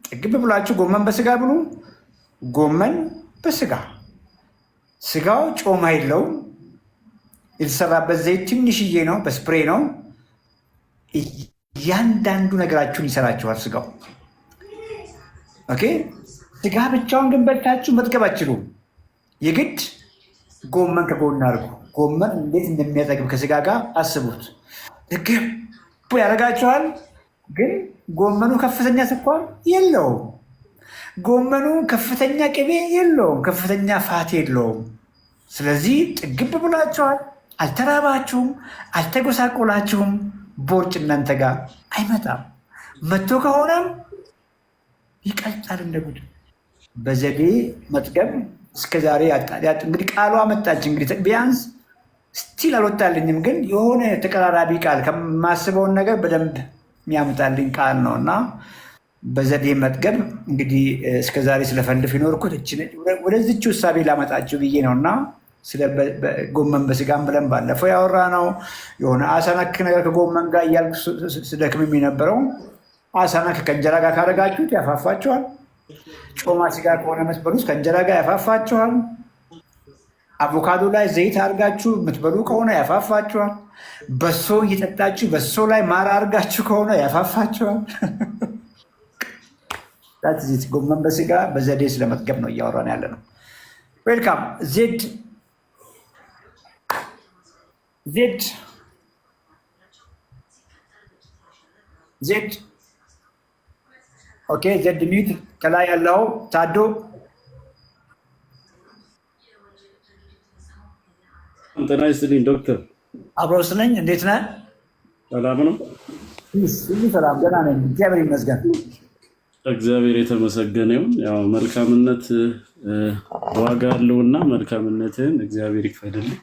ጥግብ ብላችሁ ጎመን በስጋ ብሉ። ጎመን በስጋ ስጋው ጮማ የለውም። የተሰራበት ዘይት ትንሽዬ ነው፣ በስፕሬ ነው። እያንዳንዱ ነገራችሁን ይሰራችኋል ስጋው። ኦኬ። ስጋ ብቻውን ግን በልታችሁ መጥገብ አትችሉም። የግድ ጎመን ከጎን አድርጉ። ጎመን እንዴት እንደሚያጠግብ ከስጋ ጋር አስቡት። ጥግብ ያደርጋችኋል። ግን ጎመኑ ከፍተኛ ስኳር የለውም። ጎመኑ ከፍተኛ ቅቤ የለውም። ከፍተኛ ፋት የለውም። ስለዚህ ጥግብ ብላችኋል። አልተራባችሁም፣ አልተጎሳቆላችሁም። ቦርጭ እናንተ ጋር አይመጣም። መጥቶ ከሆነም ይቀልጣል እንደ ጉድ። በዘዴ መጥገብ እስከዛሬ እንግዲህ ቃሏ መጣች። እንግዲህ ቢያንስ ስቲል አልወጣልኝም፣ ግን የሆነ ተቀራራቢ ቃል ከማስበውን ነገር በደንብ የሚያመጣልኝ ቃል ነው እና በዘዴ መጥገብ እንግዲህ እስከዛሬ ስለፈልፍ ይኖርኩት ወደዚች ውሳቤ ላመጣችሁ ብዬ ነው እና ስለ ጎመን በስጋም ብለን ባለፈው ያወራ ነው። የሆነ አሳ ነክ ነገር ከጎመን ጋር እያልኩ ስደክምም የነበረው አሳ ነክ ከእንጀራ ጋር ካደረጋችሁት ያፋፋችኋል። ጮማ ስጋ ከሆነ የምትበሉት ከእንጀራ ጋር ያፋፋችኋል። አቮካዶ ላይ ዘይት አድርጋችሁ የምትበሉ ከሆነ ያፋፋችኋል። በሶ እየጠጣችሁ በሶ ላይ ማር አድርጋችሁ ከሆነ ያፋፋችኋል። ጎመን በስጋ በዘዴ ስለመጥገብ ነው እያወራን ያለ ነው። ዌልካም ዜድ ዜድ ዜድ ኦኬ። ዜድ ሚዩት። ከላይ ያለው ታዶ ጤና ይስጥልኝ ዶክተር። አብረው ስለኝ እንዴት ነህ? ሰላም ነው? ሁሉ ሰላም፣ ገና ነኝ። እግዚአብሔር ይመስገን። እግዚአብሔር የተመሰገነ ይሁን። ያው መልካምነት ዋጋ አለውና መልካምነትን እግዚአብሔር ይክፈልልኝ።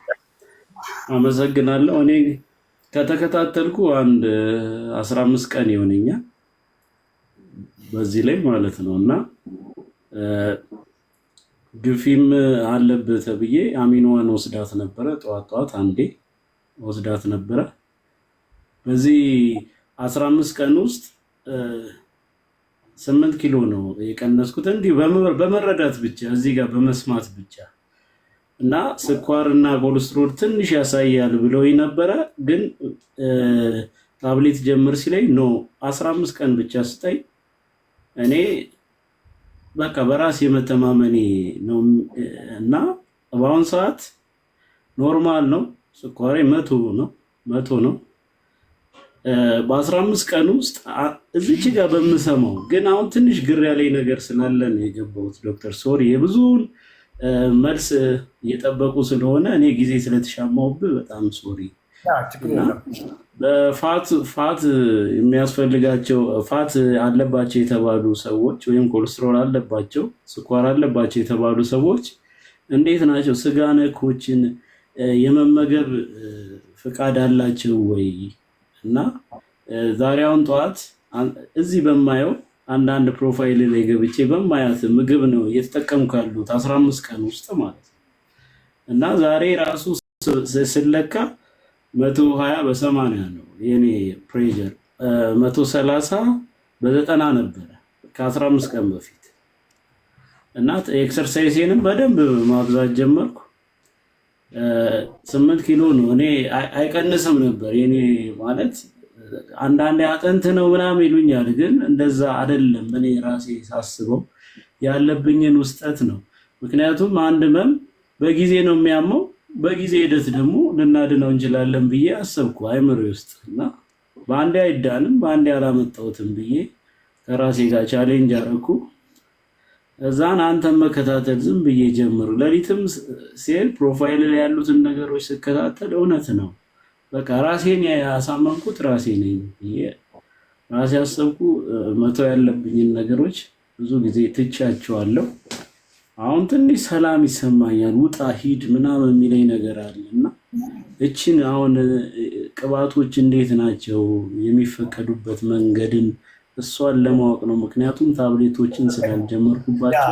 አመሰግናለሁ። እኔ ከተከታተልኩ አንድ 15 ቀን ይሆነኛል በዚህ ላይ ማለት ነው እና ግፊም አለብህ ተብዬ አሚኖዋን ወስዳት ነበረ። ጠዋት አንዴ ወስዳት ነበረ። በዚህ 15 ቀን ውስጥ 8 ኪሎ ነው የቀነስኩት። እንዲህ በመረዳት ብቻ እዚህ ጋር በመስማት ብቻ እና ስኳር እና ኮሌስትሮል ትንሽ ያሳያል ብለው ነበረ። ግን ታብሌት ጀምር ሲለኝ ኖ 15 ቀን ብቻ ስጠኝ፣ እኔ በቃ በራስ የመተማመኔ ነው እና በአሁን ሰዓት ኖርማል ነው። ስኳሬ 100 ነው። በ15 ቀን ውስጥ እዚች ጋር በምሰማው ግን አሁን ትንሽ ግር ያለኝ ነገር ስላለን የገባሁት ዶክተር ሶሪ የብዙውን መልስ እየጠበቁ ስለሆነ እኔ ጊዜ ስለተሻማውብህ በጣም ሶሪ። በፋት የሚያስፈልጋቸው ፋት አለባቸው የተባሉ ሰዎች ወይም ኮሌስትሮል አለባቸው፣ ስኳር አለባቸው የተባሉ ሰዎች እንዴት ናቸው? ስጋ ነኮችን የመመገብ ፍቃድ አላቸው ወይ? እና ዛሬውን ጠዋት እዚህ በማየው አንዳንድ ፕሮፋይል ላይ ገብቼ በማያት ምግብ ነው እየተጠቀምኩ ያሉት 15 ቀን ውስጥ ማለት ነው። እና ዛሬ ራሱ ስለካ 120 በ80 ነው የኔ ፕሬሸር፣ 130 በ90 ነበረ ከ15 ቀን በፊት። እና ኤክሰርሳይዜንም በደንብ ማብዛት ጀመርኩ። 8 ኪሎ ነው። እኔ አይቀንስም ነበር የኔ ማለት አንዳንዴ አጥንት ነው ምናምን ይሉኛል፣ ግን እንደዛ አይደለም። እኔ ራሴ ሳስበው ያለብኝን ውስጠት ነው። ምክንያቱም አንድ ህመም በጊዜ ነው የሚያመው፣ በጊዜ ሂደት ደግሞ ልናድነው እንችላለን ብዬ አሰብኩ አይምሮ ውስጥ እና በአንዴ አይዳንም በአንዴ አላመጣሁትም ብዬ ከራሴ ጋር ቻሌንጅ አደረኩ። እዛን አንተን መከታተል ዝም ብዬ ጀምሩ። ሌሊትም ሲል ፕሮፋይል ላይ ያሉትን ነገሮች ስከታተል እውነት ነው በቃ ራሴን ያሳመንኩት ራሴ ነኝ ብዬ ራሴ አሰብኩ። መተው ያለብኝን ነገሮች ብዙ ጊዜ ትቻቸዋለሁ። አሁን ትንሽ ሰላም ይሰማኛል። ውጣ ሂድ ምናምን የሚለኝ ነገር አለ እና እችን አሁን ቅባቶች እንዴት ናቸው የሚፈቀዱበት መንገድን እሷን ለማወቅ ነው። ምክንያቱም ታብሌቶችን ስላልጀመርኩባቸው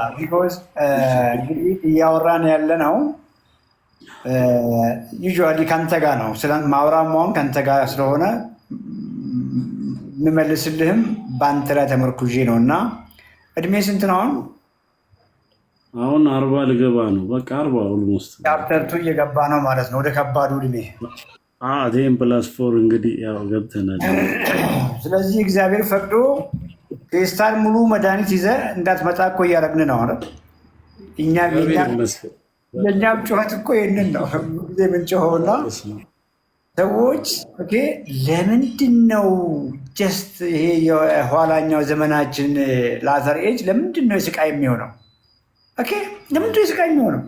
እንግዲህ እያወራን ያለ ነው። ዩዥዋሊ ከአንተ ጋር ነው ማውራማውን ከአንተ ጋር ስለሆነ የምመልስልህም በአንተ ላይ ተመርኩዤ ነው እና እድሜ ስንት ነው አሁን? አሁን 40 ልገባ ነው። በቃ 40 ኦልሞስት ቻፕተር 2 እየገባ ነው ማለት ነው ወደ ከባዱ እድሜ። 10+4 እንግዲህ ያው ገብተናል። ስለዚህ እግዚአብሔር ፈቅዶ ፌስታል ሙሉ መድኃኒት ይዘህ እንዳትመጣ እኮ እያደረግን ነው አይደል? የእኛም ጩኸት እኮ ይህንን ነው ጊዜ የምንጮኸውና ሰዎች ለምንድን ነው ጀስት ይሄ የኋላኛው ዘመናችን ላዘር ኤጅ ለምንድን ነው የስቃይ የሚሆነው? ለምንድን ነው የስቃይ የሚሆነው?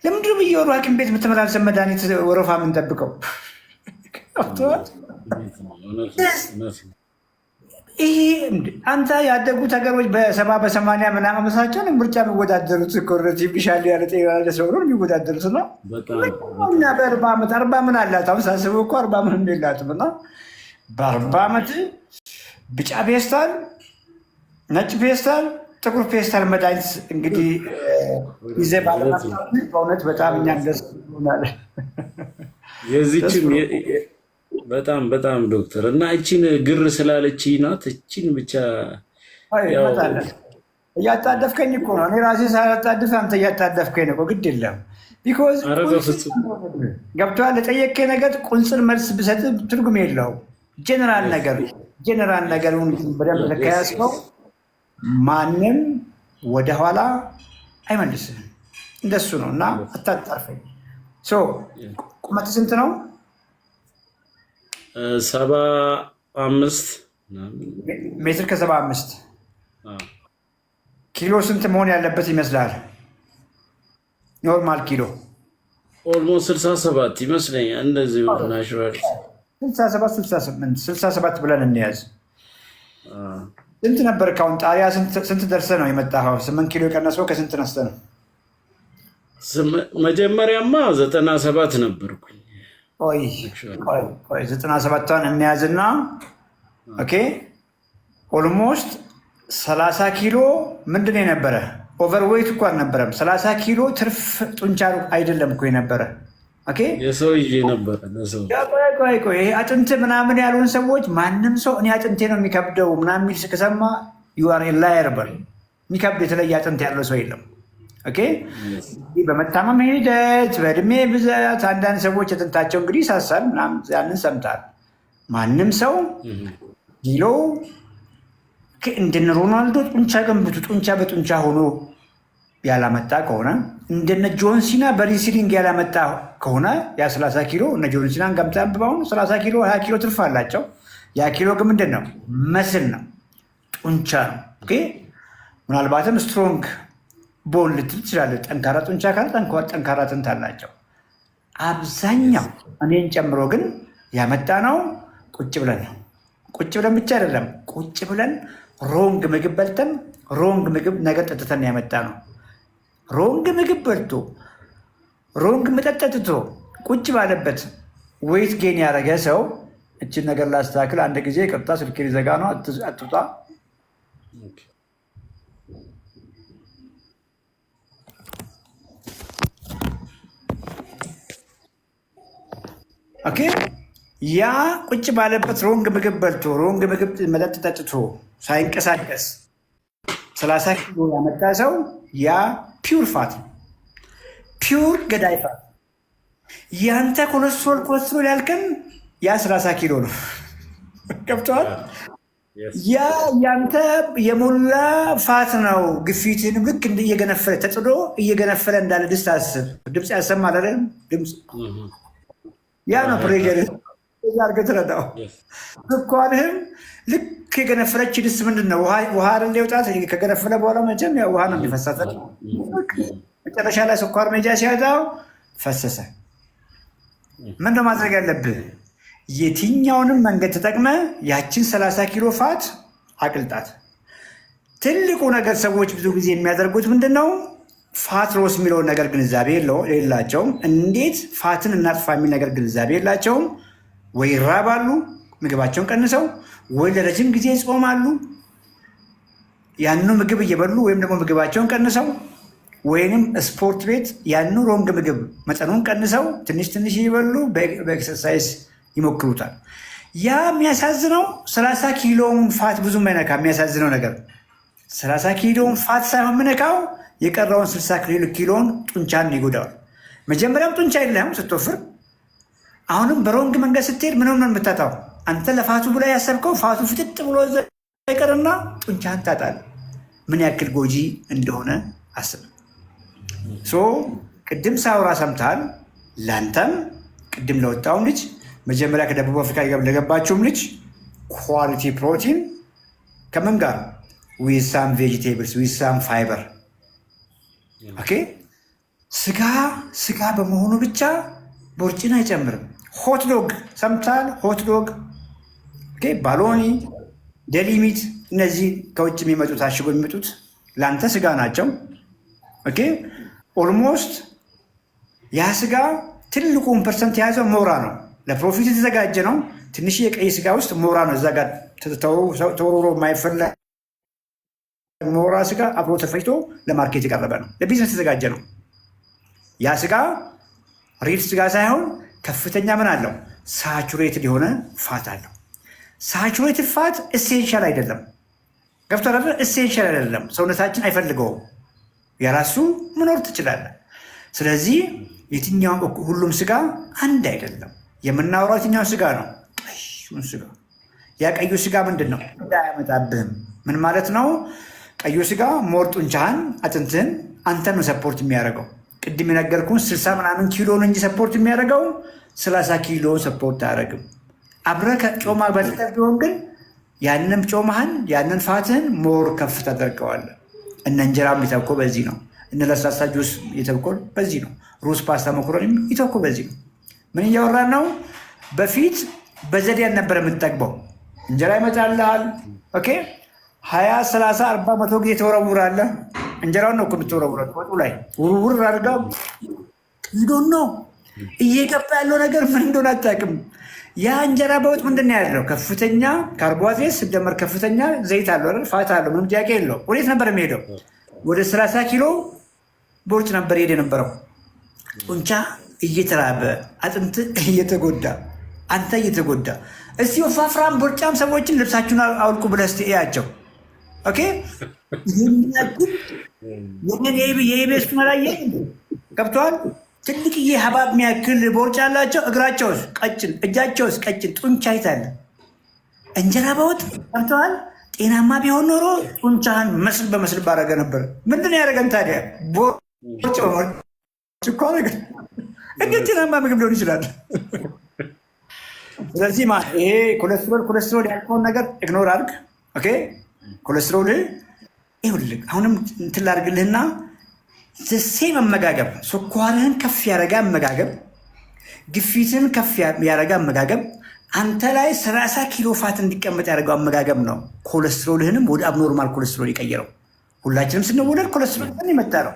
ለምንድን ነው በየወሩ ሐኪም ቤት የምትመላለሰን መድኃኒት ወረፋ የምንጠብቀው? ይሄ አንተ ያደጉት ሀገሮች በ70 በ80 ምናምን ዓመታቸውን ምርጫ የሚወዳደሩት ኮረቲቪሻል ያለ ጤና ያለ ሰው ነው የሚወዳደሩት ነው። እና በ40 ዓመት 40 ምን አላት? አሁን ሳስበው እኮ 40 ምንም የላትም። እና በ40 ዓመት ቢጫ ፌስታል፣ ነጭ ፌስታል፣ ጥቁር ፌስታል መድኃኒት እንግዲህ ይዘህ ባለማስታወቅ በእውነት በጣም እኛም ደስ ይሆናል። የዚህችም በጣም በጣም ዶክተር እና እቺን ግር ስላለች ናት። እቺን ብቻ እያጣደፍከኝ እኮ ነው። እኔ ራሴ ሳላጣድፍ አንተ እያጣደፍከኝ ነው። ግድ የለም ቢኮዝ ገብቶሃል። ለጠየቅከኝ ነገር ቁንጽል መልስ ብሰጥ ትርጉም የለውም። ጀነራል ነገሩን በደንብ ተከያዝከው ማንም ወደኋላ አይመልስም። እንደሱ ነው እና አታጣርፈኝ። ቁመት ስንት ነው? 75 ሜትር ከ75 ኪሎ ስንት መሆን ያለበት ይመስላል? ኖርማል ኪሎ ኦልሞስት 67 ይመስለኛል። እንደዚህ ናቹራል 67 ብለን እንያዝ። ስንት ነበር ካሁን ጣሪያ ስንት ደርሰህ ነው የመጣኸው? 8 ኪሎ የቀነሰው ከስንት ነስተህ ነው? መጀመሪያማ 97 ነበርኩኝ። 97ቷን እንያዝና ኦልሞስት 30 ኪሎ ምንድን ነው የነበረ? ኦቨርዌይት እኮ አልነበረም። 30 ኪሎ ትርፍ ጡንቻ አይደለም እኮ የነበረ የሰው ይዤ ነበረ። ይሄ አጥንት ምናምን ያሉን ሰዎች ማንም ሰው እኔ አጥንቴ ነው የሚከብደው ምናምን የሚል ከሰማ ዩአር ላየር በል። የሚከብድ የተለየ አጥንት ያለው ሰው የለም። በመታመም ሂደት በእድሜ ብዛት አንዳንድ ሰዎች አጥንታቸው እንግዲህ ይሳሳል ምናምን ያንን ሰምታል። ማንም ሰው ኪሎ እንደነ ሮናልዶ ጡንቻ ገንብቱ ጡንቻ በጡንቻ ሆኖ ያላመጣ ከሆነ እንደነ ጆን ሲና በሪስሊንግ ያላመጣ ከሆነ ያ 30 ኪሎ እነ ጆን ሲናን ገምታ በአሁኑ 30 ኪሎ 20 ኪሎ ትርፍ አላቸው። ያ ኪሎ ግን ምንድን ነው? መስል ነው፣ ጡንቻ ነው። ምናልባትም ስትሮንግ ቦን ልትል ትችላለህ። ጠንካራ ጡንቻ ካለ ጠንካራ አጥንት አላቸው። አብዛኛው እኔን ጨምሮ ግን ያመጣ ነው ቁጭ ብለን ነው። ቁጭ ብለን ብቻ አይደለም፣ ቁጭ ብለን ሮንግ ምግብ በልተን ሮንግ ምግብ ነገር ጠጥተን ያመጣ ነው። ሮንግ ምግብ በልቶ ሮንግ መጠጥ ጠጥቶ ቁጭ ባለበት ዌይት ጌን ያደረገ ሰው እችን ነገር ላስተካክል። አንድ ጊዜ ቅርታ ስልክ ሊዘጋ ነው፣ አትውጣ። ያ ቁጭ ባለበት ሮንግ ምግብ በልቶ ሮንግ ምግብ መጠጥ ጠጥቶ ሳይንቀሳቀስ 30 ኪሎ ያመጣ ሰው ያ ፒውር ፋት ነው። ፒውር ገዳይ ፋት። ያንተ ኮሌስትሮል ያልከን ያ 30 ኪሎ ነው። ገብቶሃል? ያ ያንተ የሞላ ፋት ነው። ግፊትን ልክ እየገነፈለ ተጥዶ እየገነፈለ እንዳለ ድስት አስብ። ድምፅ ያሰማል አይደል? ድምፅ ያ ነው ፕሬር አድርገህ ትረዳው። ስኳርህም ልክ የገነፈለች ድስት ምንድን ነው ውሃ ሊወጣት ከገነፈለ በኋላ መቼም ውሃ ነው የሚፈሳት። መጨረሻ ላይ ስኳር ሜጃ ሲያጣው ፈሰሰ። ምንድን ነው ማድረግ ያለብህ? የትኛውንም መንገድ ተጠቅመህ ያችን 30 ኪሎ ፋት አቅልጣት። ትልቁ ነገር ሰዎች ብዙ ጊዜ የሚያደርጉት ምንድን ነው? ፋት ሎስ የሚለውን ነገር ግንዛቤ የላቸውም። እንዴት ፋትን እናጥፋ የሚል ነገር ግንዛቤ የላቸውም። ወይ ይራባሉ ምግባቸውን ቀንሰው፣ ወይ ለረጅም ጊዜ ይጾማሉ ያኑ ምግብ እየበሉ ወይም ደግሞ ምግባቸውን ቀንሰው፣ ወይም ስፖርት ቤት ያኑ ሮንግ ምግብ መጠኑን ቀንሰው ትንሽ ትንሽ እየበሉ በኤክሰርሳይዝ ይሞክሩታል። ያ የሚያሳዝነው 30 ኪሎውን ፋት ብዙ አይነካ። የሚያሳዝነው ነገር 30 ኪሎን ፋት ሳይሆን ምነካው የቀረውን 60 ኪሎን ጡንቻን ይጎዳዋል። መጀመሪያም ጡንቻ የለህም ስትወፍር፣ አሁንም በሮንግ መንገድ ስትሄድ ምንም ነው የምታጣው። አንተ ለፋቱ ብላ ያሰብከው ፋቱ ፍጥጥ ብሎ ይቀርና ጡንቻህን ታጣል። ምን ያክል ጎጂ እንደሆነ አስብ። ቅድም ሳውራ ሰምተሃል። ለአንተም ቅድም ለወጣውም ልጅ መጀመሪያ ከደቡብ አፍሪካ ለገባችውም ልጅ ኳሊቲ ፕሮቲን ከምን ጋር ዊሳም ቬጂቴብልስ ዊሳም ፋይበር ስጋ በመሆኑ ብቻ ቦርጭን አይጨምርም። ሆትዶግ ሰምተሃል? ሆትዶግ፣ ባሎኒ፣ ደሊሚት እነዚህ ከውጭ የሚመጡት አሽጎ የሚመጡት ለአንተ ስጋ ናቸው። ኦልሞስት ያ ስጋ ትልቁን ፐርሰንት የያዘው ሞራ ነው። ለፕሮፊት የተዘጋጀ ነው። ትንሽ የቀይ ስጋ ውስጥ ሞራ ነው። እዛ ጋር ተወርሮ የማይፈላ ሞራ ስጋ አብሮ ተፈጭቶ ለማርኬት የቀረበ ነው። ለቢዝነስ የተዘጋጀ ነው። ያ ስጋ ሪል ስጋ ሳይሆን ከፍተኛ ምን አለው? ሳቹሬትድ የሆነ ፋት አለው። ሳቹሬትድ ፋት ኤሴንሻል አይደለም። ገብቶሃል? ኤሴንሻል አይደለም። ሰውነታችን አይፈልገውም። የራሱ መኖር ትችላለህ። ስለዚህ የትኛውም ሁሉም ስጋ አንድ አይደለም። የምናወራው የትኛውን ስጋ ነው? ቀዩን ስጋ። ያ ቀዩ ስጋ ምንድን ነው? እንዳያመጣብህም። ምን ማለት ነው? ቀዩ ስጋ ሞር ጡንቻህን፣ አጥንትህን አንተን ነው ሰፖርት የሚያደርገው። ቅድም የነገርኩህን 60 ምናምን ኪሎ ነው እንጂ ሰፖርት የሚያደርገው 30 ኪሎ ሰፖርት አያደርግም። አብረህ ከጮማ በልተህ ቢሆን ግን ያንን ጮማህን ያንን ፋትህን ሞር ከፍ ታደርገዋለህ። እነ እንጀራም የተብኮ በዚህ ነው። እነ ለስላሳ ጁስ የተብኮ በዚህ ነው። ሩዝ፣ ፓስታ፣ መኮረኒ የተብኮ በዚህ ነው። ምን እያወራን ነው? በፊት በዘዴ ነበር የምትጠግበው። እንጀራ ይመጣልሃል። 20፣ 30፣ 40፣ 100 ጊዜ ተወረውራለህ። እንጀራውን ነው እኮ የምትወረውረው። ወጡ ላይ ውርውር አድርጋ ሂዶን ነው እየገባ ያለው ነገር ምን እንደሆነ አታውቅም። ያ እንጀራ በወጥ ምንድን ነው ያለው? ከፍተኛ ካርቦሃይድሬት ሲደመር ከፍተኛ ዘይት አለው አይደል? ፋት አለው። ምንም ጥያቄ የለው። ወዴት ነበር የሚሄደው? ወደ 30 ኪሎ ቦርጭ ነበር ሄደ የነበረው። ጡንቻ እየተራበ አጥንት እየተጎዳ አንተ እየተጎዳ። እስቲ ወፋፍራም ቦርጫም ሰዎችን ልብሳችሁን አውልቁ ብለህ እስቲ እያቸው። የኢቢኤስ መላየ ገብተዋል። ትልቅዬ ሀባብ የሚያክል ቦርጭ ያላቸው እግራቸውስ ቀጭን፣ እጃቸውስ ቀጭን፣ ጡንቻ ይታለ። እንጀራ በወጥ ገብተዋል። ጤናማ ቢሆን ኖሮ ጡንቻህን መስል በመስል ባረገ ነበር። ምንድን ያደረገን ታዲያ? ቦርጭ እኮ ነገር እንዴት ጤናማ ምግብ ሊሆን ይችላል? ስለዚህ ይሄ ኮሌስትሮል ያልከውን ነገር ኢግኖር አድርግ። ኮሌስትሮል ይኸውልህ፣ አሁንም እንትን ላድርግልህና ሴም አመጋገብ፣ ስኳርህን ከፍ ያደረገ አመጋገብ፣ ግፊትን ከፍ ያደረገ አመጋገብ፣ አንተ ላይ 30 ኪሎ ፋት እንዲቀመጥ ያደረገው አመጋገብ ነው ኮሌስትሮልህንም ወደ አብኖርማል ኮሌስትሮል የቀየረው። ሁላችንም ስንወለድ ኮሌስትሮል የመጣ ነው።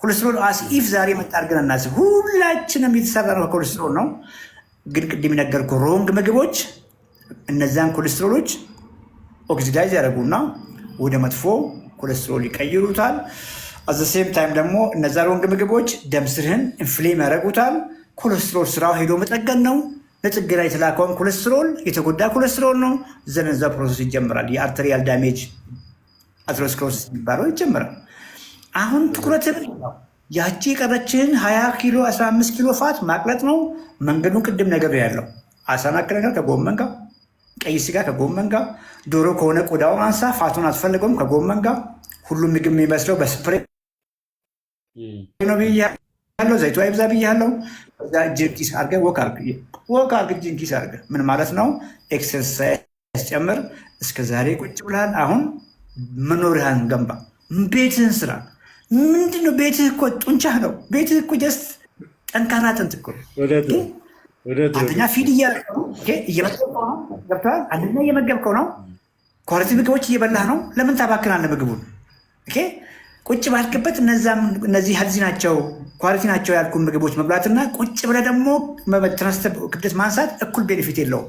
ኮሌስትሮል አስኢፍ ዛሬ መጣ አድርገን እናስብ። ሁላችንም የተሰራ ነው ኮሌስትሮል ነው። ግን ቅድም የነገርኩህ ሮንግ ምግቦች እነዚያን ኮሌስትሮሎች ኦክሲዳይዝ ያደረጉና ወደ መጥፎ ኮሌስትሮል ይቀይሩታል። አዘሴም ታይም ደግሞ እነዛ ሮንግ ምግቦች ደም ስርህን ኢንፍሌም ያደረጉታል። ኮሌስትሮል ስራው ሄዶ መጠገን ነው። ለጥገና የተላከውን ኮሌስትሮል የተጎዳ ኮሌስትሮል ነው። ዘነዛ ፕሮሰስ ይጀምራል። የአርተሪያል ዳሜጅ አትሮስክሎሲስ የሚባለው ይጀምራል። አሁን ትኩረትን ያቺ የቀረችህን 20 ኪሎ 15 ኪሎ ፋት ማቅለጥ ነው። መንገዱን ቅድም ነገር ያለው አሳናክ ነገር ከጎመን ጋር፣ ቀይ ስጋ ከጎመን ጋር፣ ዶሮ ከሆነ ቆዳውን አንሳ፣ ፋቱን አትፈልገውም ከጎመን ጋር። ሁሉም ምግብ የሚመስለው በስፕሬ ነው ብያለሁ። ዘይቱ አይብዛ ብያለሁ። ከዛ እጅን ኪስ አድርገህ ወክ አድርገህ እጅን ኪስ አድርገህ ምን ማለት ነው? ኤክሰርሳይዝ ጨምር። እስከ ዛሬ ቁጭ ብለሃል። አሁን መኖሪያህን ገንባ፣ ቤትህን ስራ። ምንድነው ቤትህ? እኮ ጡንቻህ ነው ቤትህ እኮ ጀስት ጠንካራ አጥንት እኮ። አንደኛ ፊድ እየመገብከው ነው። ገብቶሃል? አንደኛ እየመገብከው ነው። ኳሊቲ ምግቦች እየበላህ ነው። ለምን ታባክናለህ ምግቡን? ቁጭ ባልክበት እነዚህ ሄልዚ ናቸው ኳሊቲ ናቸው ያልኩን ምግቦች መብላትና ቁጭ ብለህ ደግሞ ተነስተህ ክብደት ማንሳት እኩል ቤኔፊት የለውም።